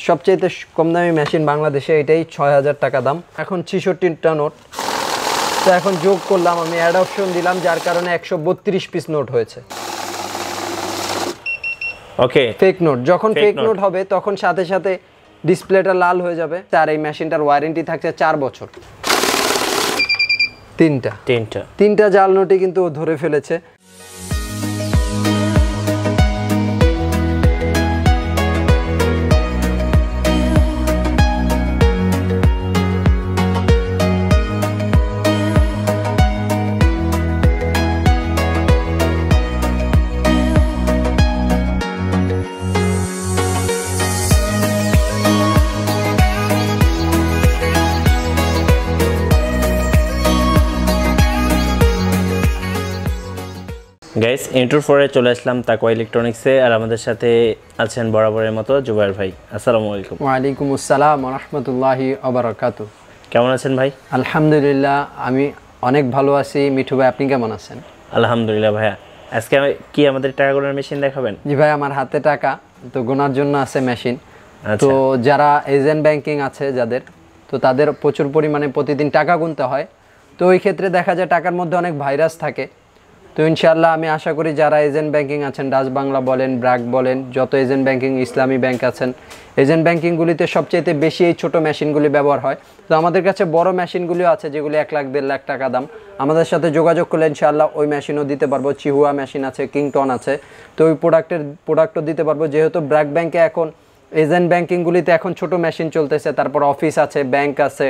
সবচেয়ে কম দামি মেশিন বাংলাদেশে, এটাই ৬০০০ টাকা দাম। এখন ৬৬টা নোট, তো এখন যোগ করলাম আমি, অ্যাড অপশন দিলাম, যার কারণে ১৩২ পিস নোট হয়েছে। ওকে, ফেক নোট। যখন ফেক নোট হবে তখন সাথে সাথে ডিসপ্লেটা লাল হয়ে যাবে। আর এই মেশিনটার ওয়ারেন্টি থাকছে 4 বছর। তিনটা জাল নোটই কিন্তু ধরে ফেলেছে। গাইস, ইন্ট্রো ফরে চলে আসলাম তাকওয়া ইলেকট্রনিক্সে, আর আমাদের সাথে আছেন বরাবরের মতো জুবাইর ভাই। আসসালামু আলাইকুম। ওয়ালাইকুম আসসালাম ওয়া রাহমাতুল্লাহি ওয়া বারাকাতুহু। কেমন আছেন ভাই? আলহামদুলিল্লাহ, আমি অনেক ভালো আছি। মিঠু ভাই, আপনি কেমন আছেন? আলহামদুলিল্লাহ ভাইয়া। আজকে কি আমাদের টাকা গোনার মেশিন দেখাবেন? জি ভাই, আমার হাতে টাকা তো গোনার জন্য আছে মেশিন। তো যারা এজেন্ট ব্যাংকিং আছে যাদের, তো তাদের প্রচুর পরিমাণে প্রতিদিন টাকা গুনতে হয়। তো ওই ক্ষেত্রে দেখা যায় টাকার মধ্যে অনেক ভাইরাস থাকে। তো ইনশাআল্লাহ আমি আশা করি যারা এজেন্ট ব্যাংকিং আছেন, ডাচ বাংলা বলেন, ব্র্যাক বলেন, যত এজেন্ট ব্যাংকিং, ইসলামী ব্যাংক আছেন, এজেন্ট ব্যাংকিংগুলিতে সবচেয়ে বেশি এই ছোটো মেশিনগুলি ব্যবহার হয়। তো আমাদের কাছে বড় মেশিনগুলিও আছে যেগুলি 1 লাখ 1.5 লাখ টাকা দাম। আমাদের সাথে যোগাযোগ করলে ইনশাআল্লাহ ওই মেশিনও দিতে পারবো। চিহুয়া মেশিন আছে, কিংটন আছে, তো ওই প্রোডাক্টও দিতে পারবো। যেহেতু ব্র্যাক ব্যাংকে এখন এজেন্ট ব্যাংকিংগুলিতে এখন ছোটো মেশিন চলতেছে, তারপর অফিস আছে, ব্যাংক আছে,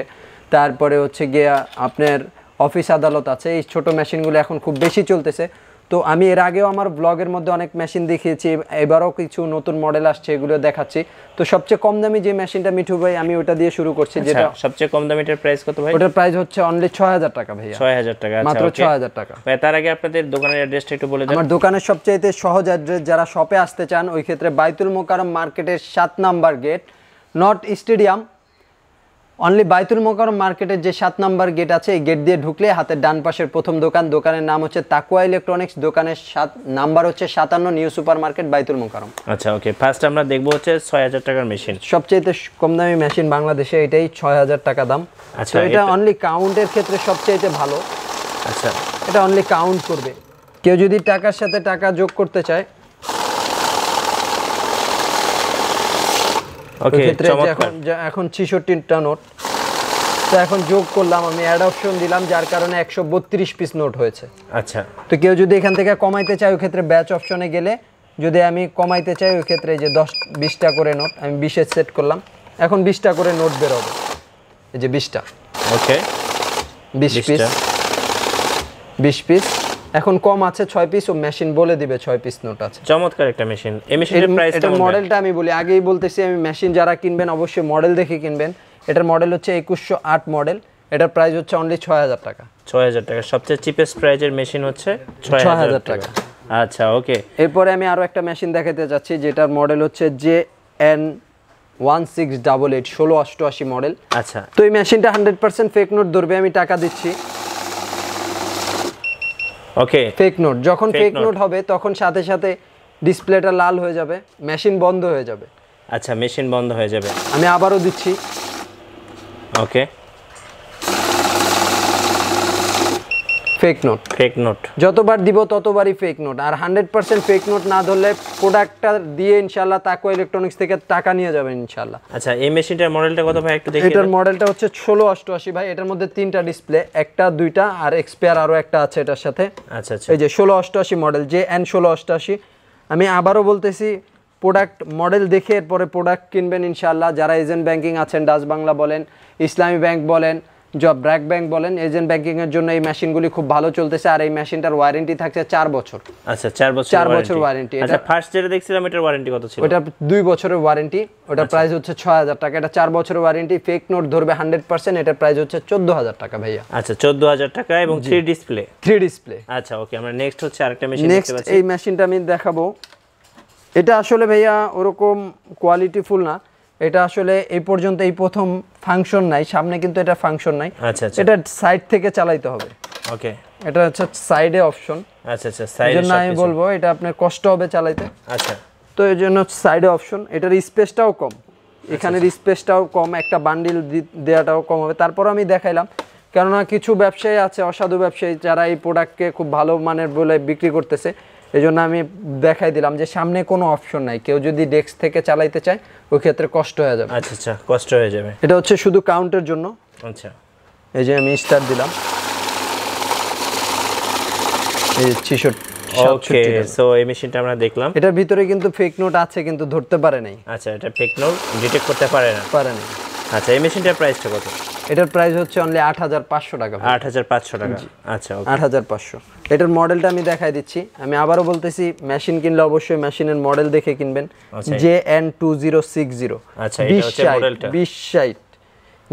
তারপরে হচ্ছে গিয়া আপনার অফিস আদালত আছে, এই ছোটো মেশিনগুলো এখন খুব বেশি চলতেছে। তো আমি এর আগেও আমার ব্লগের মধ্যে অনেক মেশিন দেখিয়েছি, এবারও কিছু নতুন মডেল আসছে, এগুলো দেখাচ্ছি। তো সবচেয়ে কম দামি যে মেশিনটা মিঠু ভাই, আমি ওটা দিয়ে শুরু করছি। যেটা সবচেয়ে কম দামিটার প্রাইস কত ভাই? ওটার প্রাইস হচ্ছে অনলি ৬০০০ টাকা ভাইয়া। ৬০০০ টাকা, মাত্র ৬০০০ টাকা। ভাই তার আগে আপনাদের দোকানের অ্যাড্রেসটা একটু বলে দেন। আমার দোকানের সবচেয়ে সহজ অ্যাড্রেস, যারা শপে আসতে চান ওই ক্ষেত্রে বাইতুল মোকাররম মার্কেটের 7 number gate, not stadium, only Baitul Mukarram মার্কেটের যে 7 নাম্বার গেট আছে, এই গেট দিয়ে ঢুকলে হাতের ডান পাশের প্রথম দোকান, দোকানের নাম হচ্ছে তাকওয়া ইলেকট্রনিক্স, দোকানের 7 নাম্বার হচ্ছে 57 নিউ সুপার মার্কেট, বাইতুল মোকাররম। আচ্ছা, ওকে। ফার্স্ট আমরা দেখবো হচ্ছে ৬০০০ টাকার মেশিন। সবচেয়ে কম দামি মেশিন বাংলাদেশে, এটাই ৬০০০ টাকা দাম। আচ্ছা, এটা অনলি কাউন্টের ক্ষেত্রে সবচেয়ে ভালো। আচ্ছা, এটা অনলি কাউন্ট করবে। কেউ যদি টাকার সাথে টাকা যোগ করতে চায়, ওকে, এখন ৬৬টা নোট, তো এখন যোগ করলাম আমি, অ্যাড অপশন দিলাম, যার কারণে ১৩২ পিস নোট হয়েছে। আচ্ছা, তো কেউ যদি এখান থেকে কমাইতে চায় ওই ক্ষেত্রে ব্যাচ অপশনে গেলে, যদি আমি কমাইতে চাই ওই ক্ষেত্রে যে 10-20টা করে নোট আমি 20-এ সেট করলাম, এখন 20টা করে নোট বের হবে। এই যে 20টা, ওকে, 20 পিস, 20 পিস। এখন কম আছে 6 পিস, ও মেশিন বলে দিবে 6 পিস নোট আছে। চমৎকার একটা মেশিন। এই মেশিনের প্রাইস কেমন? এটা মডেলটা আমি বলি, আগেই বলতেছি আমি, মেশিন যারা কিনবেন অবশ্যই মডেল দেখে কিনবেন। এটার মডেল হচ্ছে 2108 মডেল, এটার প্রাইস হচ্ছে অনলি ৬০০০ টাকা। ৬০০০ টাকা, সবচেয়ে চিপেস্ট প্রাইজের মেশিন হচ্ছে ৬০০০ টাকা। আচ্ছা, ওকে। এরপরে আমি আরো একটা মেশিন দেখাতে যাচ্ছি, যেটার মডেল হচ্ছে JN1688, 1688 মডেল। আচ্ছা, তো এই মেশিনটা 100% ফেক নোট ধরবে, আমি টাকা দিচ্ছি। ওকে, ফেক নোট। যখন ফেক নোট হবে তখন সাথে সাথে ডিসপ্লেটা লাল হয়ে যাবে, মেশিন বন্ধ হয়ে যাবে। আচ্ছা, মেশিন বন্ধ হয়ে যাবে। আমি আবারও দিচ্ছি। ওকে, ফেক নোট। ফেক নোট যতবার দিব ততবারই ফেক নোট। আর 100% ফেক নোট না ধরলে প্রোডাক্টটা দিয়ে ইনশাআল্লাহ তাকওয়া ইলেকট্রনিক্স থেকে টাকা নিয়ে যাবেন ইনশাআল্লাহ। আচ্ছা, এই মেশিনটার মডেলটা কত ভাই একটু দেখি? এটার মডেলটা হচ্ছে 1688 ভাই। এটার মধ্যে 3টা ডিসপ্লে, একটা 2টা আর এক্সপায়ার আরো একটা আছে এটার সাথে। আচ্ছা আচ্ছা, এই যে 1688 মডেল, JN1688। আমি আবারও বলতেছি, প্রোডাক্ট মডেল দেখে এরপরে প্রোডাক্ট কিনবেন ইনশাআল্লাহ। যারা এজেন্ট ব্যাংকিং আছেন, ডাচ বাংলা বলেন, ইসলামী ব্যাংক বলেন, ব্র্যাক ব্যাংক বলেন, এজেন্ট ব্যাংকিং এর জন্য এই মেশিনগুলি খুব ভালো চলতেছে। আর এই মেশিনটার ওয়ারেন্টি থাকছে 4 বছর। আচ্ছা, 4 বছর ওয়ারেন্টি। আচ্ছা, ফার্স্ট যেটা দেখছিলাম এটার ওয়ারেন্টি কত ছিল? ওটা 2 বছরের ওয়ারেন্টি, ওটার প্রাইস হচ্ছে ৬০০০ টাকা। এটা 4 বছরের ওয়ারেন্টি, ফেক নোট ধরবে 100%। এটার প্রাইস হচ্ছে 14000 টাকা ভাইয়া। আচ্ছা, 14000 টাকা এবং 3 ডিসপ্লে। আচ্ছা, ওকে। আমরা নেক্সট হচ্ছে আরেকটা মেশিন দেখতে পাচ্ছি। এই মেশিনটা আমি দেখাবো। এটা আসলে ভাইয়া ওরকম কোয়ালিটিফুল না, এটা আসলে এই পর্যন্ত এই প্রথম ফাংশন নাই, সামনে কিন্তু এটা ফাংশন নাই। আচ্ছা আচ্ছা, এটা সাইড থেকে চালাতে হবে। ওকে, এটা হচ্ছে সাইডে অপশন। আচ্ছা আচ্ছা, সাইডে জন্য আমি বলবো এটা আপনার কষ্ট হবে চালাতে। আচ্ছা, তো এর জন্য সাইডে অপশন। এটার স্পেসটাও কম, এখানের স্পেসটাও কম, একটা বান্ডিল দেওয়াটাও কম হবে। তারপর আমি দেখাইলাম, কেননা কিছু ব্যবসায়ী আছে, অসাধু ব্যবসায়ী, যারা এই প্রোডাক্টকে খুব ভালো মানের বলে বিক্রি করতেছে। এই জন্য আমি দেখাই দিলাম যে সামনে কোনো অপশন নাই, কেউ যদি ডেস্ক থেকে চালাইতে চায় ওই ক্ষেত্রে কষ্ট হয়ে যাবে। আচ্ছা আচ্ছা, কষ্ট হয়ে যাবে। এটা হচ্ছে শুধু কাউন্টের জন্য। আচ্ছা, এই যে আমি স্টার্ট দিলাম, এই 66। ওকে, সো এই মেশিনটা আমরা দেখলাম। এটার ভিতরে কিন্তু ফেক নোট আছে, কিন্তু ধরতে পারে নাই। আচ্ছা, এটা ফেক নোট ডিটেক্ট করতে পারে না। আচ্ছা, এই মেশিনটার প্রাইসটা কত? এটার প্রাইস হচ্ছে অনলি 8500 টাকা। 8500 টাকা। আচ্ছা, ওকে, 8500। এটার মডেলটা আমি দেখাই দিচ্ছি। আমি আবারও বলতেছি, মেশিন কিনলে অবশ্যই মেশিনের মডেল দেখে কিনবেন। JN2060। আচ্ছা, এটা হচ্ছে মডেলটা 2060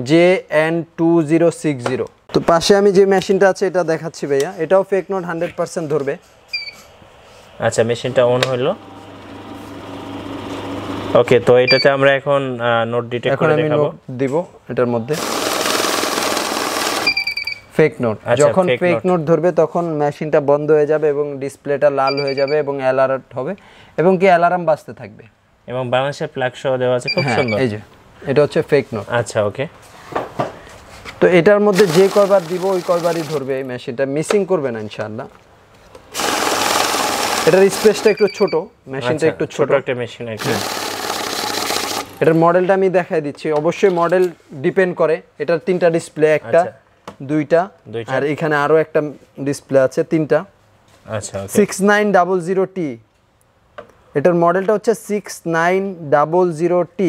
JN2060। তো পাশে আমি যে মেশিনটা আছে এটা দেখাচ্ছি ভাইয়া, এটাও ফেক নোট 100% ধরবে। আচ্ছা, মেশিনটা অন হলো। ওকে, তো এটাতে আমরা এখন নোট ডিটেক্ট করে দেখাবো। দিব এটার মধ্যে ফেক নোট। যখন ফেক নোট ধরবে তখন মেশিনটা বন্ধ হয়ে যাবে এবং ডিসপ্লেটা লাল হয়ে যাবে এবং অ্যালার্ট হবে এবং কি অ্যালার্ম বাজতে থাকবে। এবং বাংলাদেশের প্লাগ সহ দেওয়া আছে, খুব সুন্দর। এই যে এটা হচ্ছে ফেক নোট। আচ্ছা, ওকে। তো এটার মধ্যে যে কয়বার দিব ওই কয়বারই ধরবে এই মেশিনটা, মিসিং করবে না ইনশাআল্লাহ। এটার স্পেসটা একটু ছোট, মেশিনটা একটু ছোট একটা মেশিন আর কি। এটার মডেলটা আমি দেখাই দিচ্ছি। অবশ্যই মডেল ডিপেন্ড করে। এটার 3টা ডিসপ্লে, একটা, দুইটা, আর এখানে আরো একটা ডিসপ্লে আছে, 3টা। আচ্ছা, 6900T। এটার মডেলটা হচ্ছে 6900T।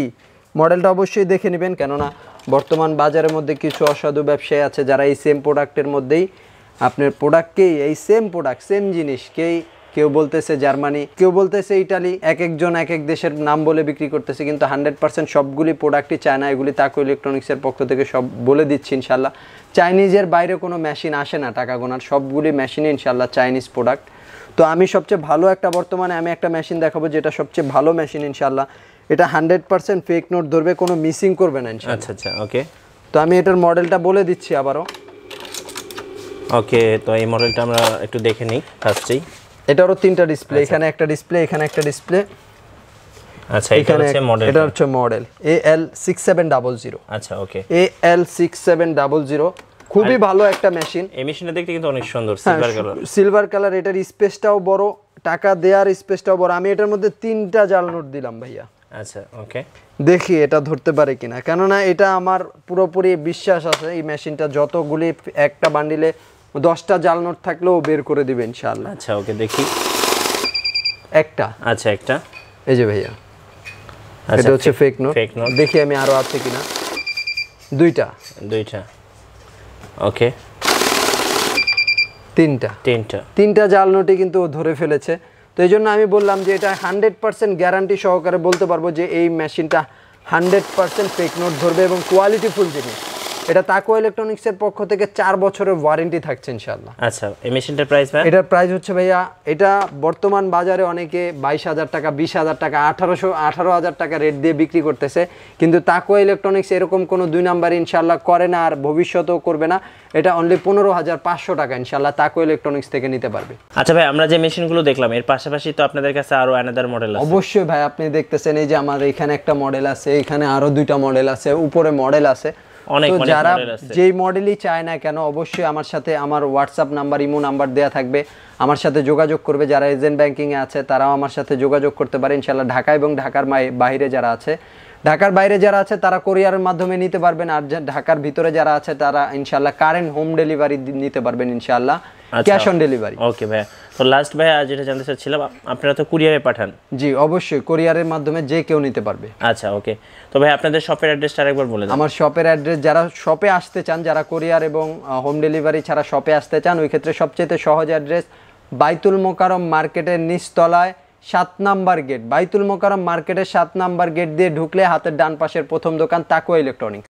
মডেলটা অবশ্যই দেখে নেবেন, কেননা বর্তমান বাজারের মধ্যে কিছু অসাধু ব্যবসায়ী আছে যারা এই সেম প্রোডাক্টের মধ্যেই আপনার প্রোডাক্টকেই, এই সেম প্রোডাক্ট সেম জিনিস কেউ বলতেছে জার্মানি, কেউ বলতেছে ইটালি, এক একজন এক এক দেশের নাম বলে বিক্রি করতেছে, কিন্তু 100% সবগুলি প্রোডাক্টই চায়না। এগুলি তাকওয়া ইলেকট্রনিক্সের পক্ষ থেকে সব বলে দিচ্ছি ইনশাল্লাহ। চাইনিজের বাইরে কোনো মেশিন আসে না টাকা গোনার, সবগুলি মেশিনই ইনশাল্লাহ চাইনিজ প্রোডাক্ট। তো আমি সবচেয়ে ভালো একটা, বর্তমানে আমি একটা মেশিন দেখাবো যেটা সবচেয়ে ভালো মেশিন ইনশাল্লাহ। এটা 100% ফেক নোট ধরবে, কোনো মিসিং করবে না ইনশাআল্লাহ। আচ্ছা আচ্ছা, ওকে। তো আমি এটার মডেলটা বলে দিচ্ছি আবারও। ওকে, তো এই মডেলটা আমরা একটু দেখে নিই ফার্স্টেই। এটারও 3টা ডিসপ্লে, এখানে একটা ডিসপ্লে, এখানে একটা ডিসপ্লে। আচ্ছা, এটা হচ্ছে মডেল, এটা হচ্ছে মডেল AL6700। আচ্ছা, ওকে, AL6700 খুবই ভালো একটা মেশিন। এই মেশিনটা দেখতে কিন্তু অনেক সুন্দর, সিলভার কালার। সিলভার কালার, এটার স্পেসটাও বড়, টাকা দেওয়ার স্পেসটাও বড়। আমি এটার মধ্যে 3টা জাল নোট দিলাম ভাইয়া। আচ্ছা, ওকে, দেখি এটা ধরতে পারে কিনা, কেননা এটা আমার পুরোপুরি বিশ্বাস আছে এই মেশিনটা যতগুলি একটা বান্ডিলে 10টা জাল নোট থাকলেও বের করে দিবে ইনশাআল্লাহ। আচ্ছা, ওকে, দেখি। একটা, আচ্ছা, একটা, এই যে ভাইয়া, এটা হচ্ছে ফেক নোট। দেখি আমি আরো আছে কিনা। দুইটা, ওকে, তিনটা জাল নোটে কিন্তু ধরে ফেলেছে। তো এই জন্য আমি বললাম যে এটা 100% গ্যারান্টি সহকারে বলতে পারবো যে এই মেশিনটা 100% ফেক নোট ধরবে এবং কোয়ালিটিফুল জিনিস। এটা তাকওয়া ইলেকট্রনিক্সের পক্ষ থেকে 4 বছরের ওয়ারেন্টি থাকছে ইনশাআল্লাহ। আচ্ছা, এই মেশিনটার প্রাইস ভাই? এটার প্রাইস হচ্ছে ভাইয়া, এটা বর্তমান বাজারে অনেকে 22000 টাকা, 20000 টাকা, 18000 টাকা রেট দিয়ে বিক্রি করতেছে, কিন্তু তাকওয়া ইলেকট্রনিক্স এরকম কোনো 2 নাম্বার ইনশাআল্লাহ করে না আর ভবিষ্যতেও করবে না। এটা অনলি 15500 টাকা ইনশাআল্লাহ তাকওয়া ইলেকট্রনিক্স থেকে নিতে পারবে। আচ্ছা ভাই, আমরা যে মেশিনগুলো দেখলাম এর পাশাপাশি তো আপনাদের কাছে আরো অ্যানাদার মডেল আছে? অবশ্যই ভাই, আপনি দেখতেছেন এই যে আমার এখানে একটা মডেল আছে, এখানে আরো 2টা মডেল আছে, উপরে মডেল আছে। তো যারা যেই মডেলই চায় না কেন অবশ্যই আমার সাথে, আমার হোয়াটসঅ্যাপ নাম্বার, ইমো নাম্বার দেওয়া থাকবে, আমার সাথে যোগাযোগ করবে। যারা এজেন্ট ব্যাংকিং এ আছে তারাও আমার সাথে যোগাযোগ করতে পারে ইনশাআল্লাহ। ঢাকা এবং ঢাকার বাইরে যারা আছে, তারা কোরিয়ারের মাধ্যমে নিতে পারবেন, আর ঢাকার ভিতরে যারা আছে তারা ইনশাআল্লাহ কারেন্ট হোম ডেলিভারি নিতে পারবেন ইনশাআল্লাহ, ক্যাশ অন ডেলিভারি। ওকে ভাই, তো লাস্ট ভাই যেটা জানতে চাচ্ছিলাম, আপনারা তো কুরিয়ারে পাঠান? জি অবশ্যই, কুরিয়ারের মাধ্যমে যে কেউ নিতে পারবে। আচ্ছা, ওকে, তো ভাই আপনাদের শপের অ্যাড্রেসটা আরেকবার বলে দেন। আমার শপের অ্যাড্রেস, যারা শপে আসতে চান, যারা কুরিয়ার এবং হোম ডেলিভারি ছাড়া শপে আসতে চান, ওই ক্ষেত্রে সবচেয়ে সহজ অ্যাড্রেস বাইতুল মোকাররম মার্কেটের নিচতলায় 7 নাম্বার গেট। বাইতুল মোকাররম মার্কেটের 7 নাম্বার গেট দিয়ে ঢুকলে হাতের ডান পাশের প্রথম দোকান তাকওয়া ইলেকট্রনিক্স।